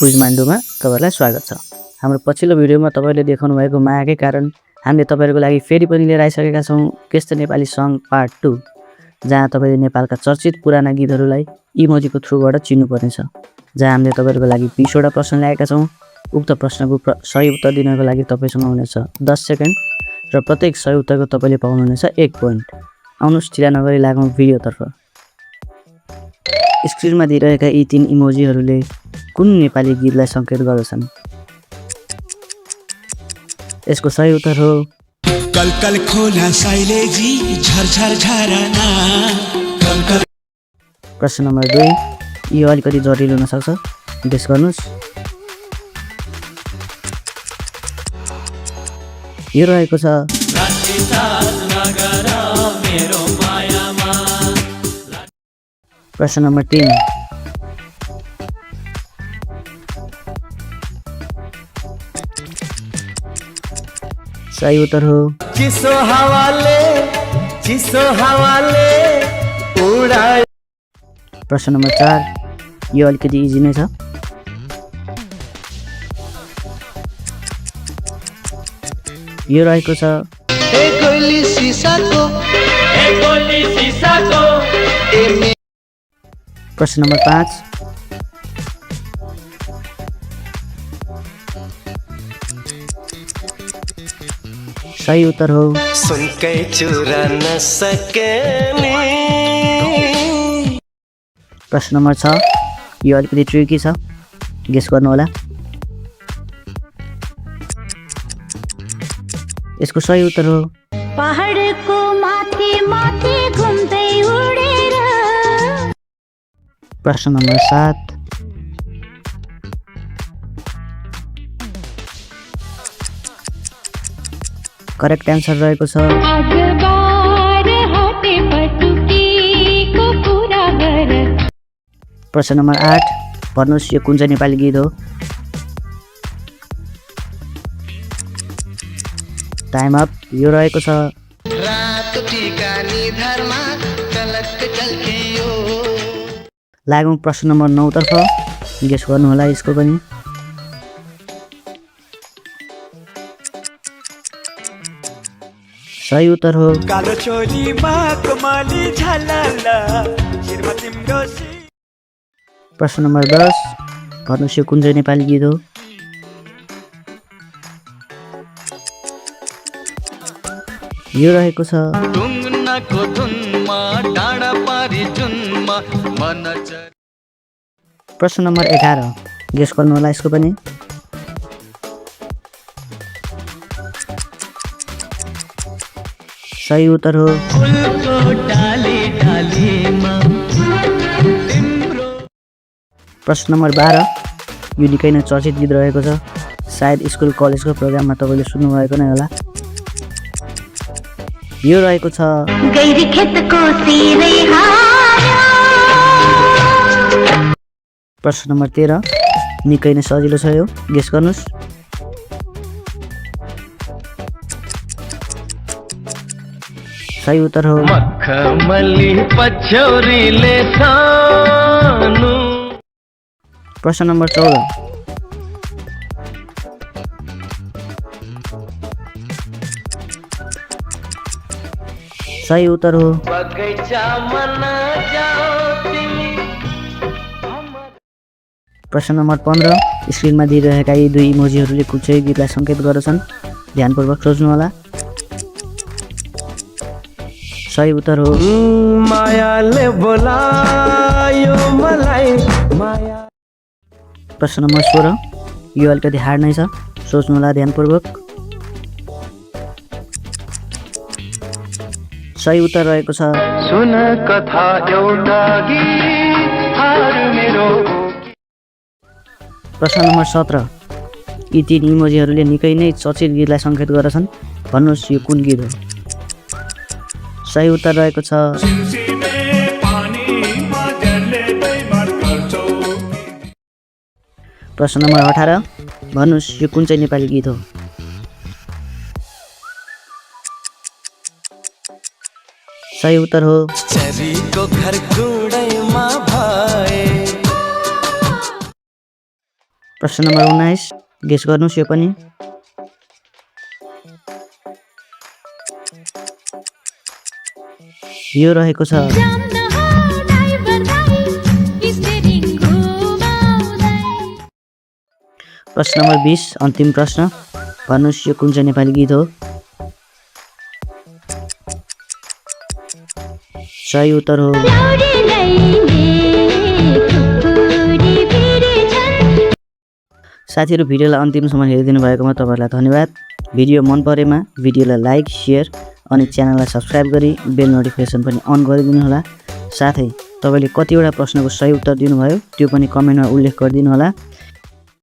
Quiz माइन्डोमा तपाईहरुलाई स्वागत छ। हाम्रो पछिल्लो भिडियोमा तपाईले देखाउनु भएको मायाकै कारण हामीले तपाईहरुको लागि फेरि पनि लिएर आइसकेका छौं केस्ट नेपाली सङ पार्ट 2, जहाँ तपाईले नेपालका चर्चित पुराना गीतहरुलाई इमोजीको थ्रुबाट चिन्नु पर्नेछ। जहाँ हामीले तपाईहरुको लागि 20 वटा प्रश्न ल्याएका छौं। उक्त प्रश्नको सही उत्तर दिनको लागि तपाईसँग हुनेछ 10 सेकेन्ड र प्रत्येक सही उत्तरको तपाईले पाउनुहुनेछ 1 पोइन्ट। आउनुस ढिला नगरी लागौं भिडियोतर्फ। स्क्रिनमा दिइरहेका यी 3 इमोजीहरुले कुन नेपाली गीतलाई संकेत गर्दछन्? यसको सही उत्तर हो कलकल खोला साइलेजी झरझर झरना कलकल। प्रश्न नम्बर 2, यो अलिकति जटिल हुन सक्छ, गेस गर्नुस्। यो रहेको छ प्रश्न नम्बर 3, सही उत्तर हो चिसो हवाले उडाए। प्रश्न नम्बर 4, यो अलिकति इजी नै छ। यो रहेको छ प्रश्न नम्बर 5, सही उत्तर हो सुनकै चुरा न सकेनी। प्रश्न नम्बर 6, यो अलिकति ट्रिकी छ, गेस गर्नु होला। यसको सही उत्तर हो पहाडको माथि माथि घुम्दै उडेर। प्रश्न नम्बर 7, करेक्ट एन्सर रहेको छ प्रश्न नम्बर 8, भन्नुहोस् यो कुन चाहिँ नेपाली गीत हो? Time up. यो रहेको छ लागौं प्रश्न नम्बर 9 तर्फ, गेस गर्नु होला यसको पनि। सही उत्तर हो कालो चोलीमा कमली झलला शिरमा तिम्रो। प्रश्न नम्बर 10, भन्नुहोस् यो कुन चाहिँ नेपाली गीत हो? यो रहेको छ ढुङ्गनाको धुनमा डाँडा पारी जुनमा मन। प्रश्न नम्बर 11, गेस गर्नु होला यसको पनि। सही उत्तर हो प्रश्न नम्बर 12, यो निकै नै चर्चित गीत रहेको छ। सायद स्कुल कलेजको प्रोग्राममा तपाईले सुन्नुभएको नै होला। यो रहेको छ प्रश्न नम्बर 13, निकै नै सजिलो छ यो, गेस गर्नुस्। सही उत्तर हो मखमली पछौरीले सानु। प्रश्न नम्बर 14, सही उत्तर हो प्रश्न नम्बर 15, स्क्रिनमा दिइरहेका यी 2 इमोजीहरूले कुन चाहिँ गीतलाई संकेत गर्दछन्? ध्यानपूर्वक सोच्नु होला। सही उत्तर हो मायाले बोलायो मलाई माया। प्रश्न नम्बर 16, यो अलिकति हार्ड नै छ, सोच्नु होला ध्यानपूर्वक। सही उत्तर रहेको छ सुन कथा एउटा गीत मेरो। प्रश्न नम्बर 17, यी 3 इमोजीहरूले निकै नै चर्चित गीतलाई संकेत गर्दछन्। भन्नुहोस् यो कुन गीत हो? सही उत्तर रहेको छ प्रश्न नम्बर 18, भन्नुहोस् यो कुन चाहिँ नेपाली गीत हो? सही उत्तर हो चरीको घर गुडैमा भए। प्रश्न नम्बर 19 गेस गर्नुस् यो पनि। यो रहेको छ प्रश्न नम्बर 20 अन्तिम प्रश्न। भन्नुस् यो कुन चाहिँ नेपाली गीत हो? सही उत्तर हो साथीहरु, भिडियोलाई अन्तिमसम्म हेरिदिनु भएकोमा तपाईहरुलाई धन्यवाद। भिडियो मन परेमा भिडियोलाई लाइक, शेयर अनि च्यानललाई सब्स्क्राइब गरी बेल नोटिफिकेसन पनि अन गरिदिनु होला। साथै तपाईले कतिवटा प्रश्नको सही उत्तर दिनुभयो त्यो पनि कमेन्टमा उल्लेख गरिदिनु होला।